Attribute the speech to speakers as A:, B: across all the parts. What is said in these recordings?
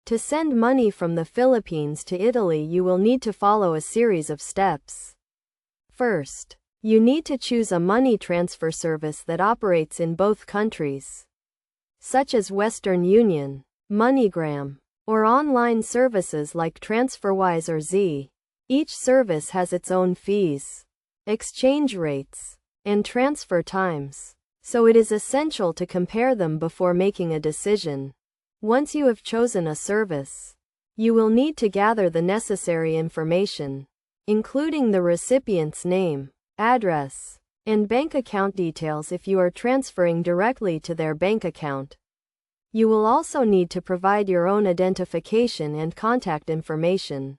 A: To send money from the Philippines to Italy, you will need to follow a series of steps. First, you need to choose a money transfer service that operates in both countries, such as Western Union, MoneyGram, or online services like TransferWise or Z. Each service has its own fees, exchange rates, and transfer times, so it is essential to compare them before making a decision. Once you have chosen a service, you will need to gather the necessary information, including the recipient's name, address, and bank account details if you are transferring directly to their bank account. You will also need to provide your own identification and contact information.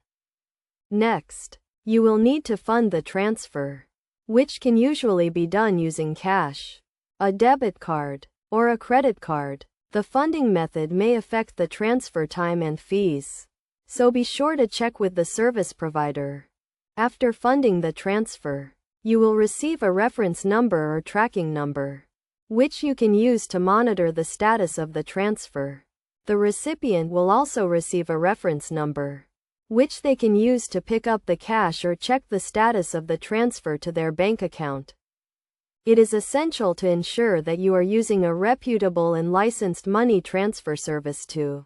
A: Next, you will need to fund the transfer, which can usually be done using cash, a debit card, or a credit card. The funding method may affect the transfer time and fees, so be sure to check with the service provider. After funding the transfer, you will receive a reference number or tracking number, which you can use to monitor the status of the transfer. The recipient will also receive a reference number, which they can use to pick up the cash or check the status of the transfer to their bank account. It is essential to ensure that you are using a reputable and licensed money transfer service to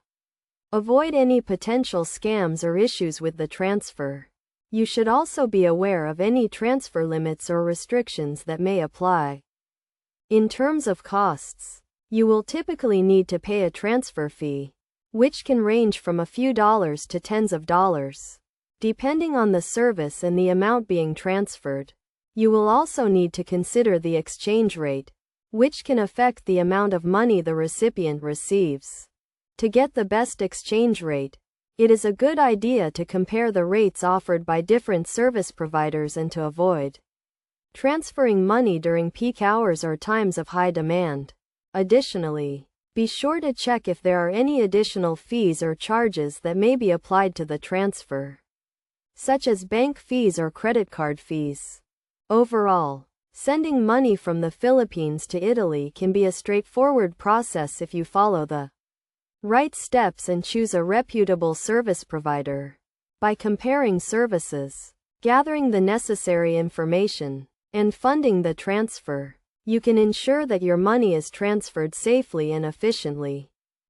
A: avoid any potential scams or issues with the transfer. You should also be aware of any transfer limits or restrictions that may apply. In terms of costs, you will typically need to pay a transfer fee, which can range from a few dollars to tens of dollars, depending on the service and the amount being transferred. You will also need to consider the exchange rate, which can affect the amount of money the recipient receives. To get the best exchange rate, it is a good idea to compare the rates offered by different service providers and to avoid transferring money during peak hours or times of high demand. Additionally, be sure to check if there are any additional fees or charges that may be applied to the transfer, such as bank fees or credit card fees. Overall, sending money from the Philippines to Italy can be a straightforward process if you follow the right steps and choose a reputable service provider. By comparing services, gathering the necessary information, and funding the transfer, you can ensure that your money is transferred safely and efficiently.